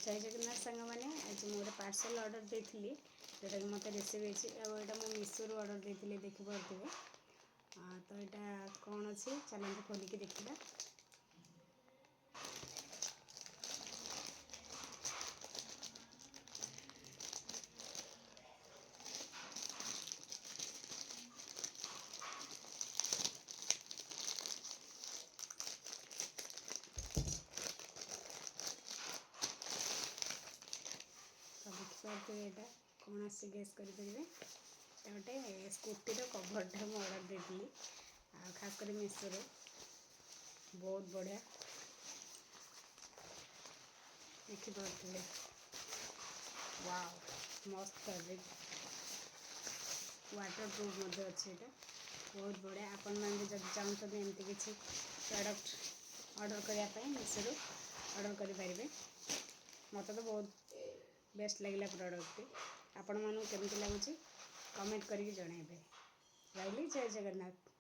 जय जगन्नाथ सांग मैंने आज मोटे पार्सल ऑर्डर देती जोटा कि मत रिसीव होटा मुझे मीशो रू ऑर्डर देती देखिपे तो यहाँ कौन अच्छे चलते खोलिकी देखा। तो देखिपे यहाँ कौन आसी गेस करेंगे गोटे स्कूटी कभरटा मुझे ऑर्डर देती खास कर मीशो बहुत बढ़िया देखिपे वाव मस्त फैब्रिक वाटर प्रूफ अच्छे यहाँ बहुत बढ़िया आपण मैंने जब चाहते एमती किसी प्रोडक्ट ऑर्डर करने मीशो ऑर्डर करें मत तो बहुत बेस्ट लगे प्रोडक्ट आपण मानू केमती लगुच कमेंट करके जनइबे। रही जय जगन्नाथ।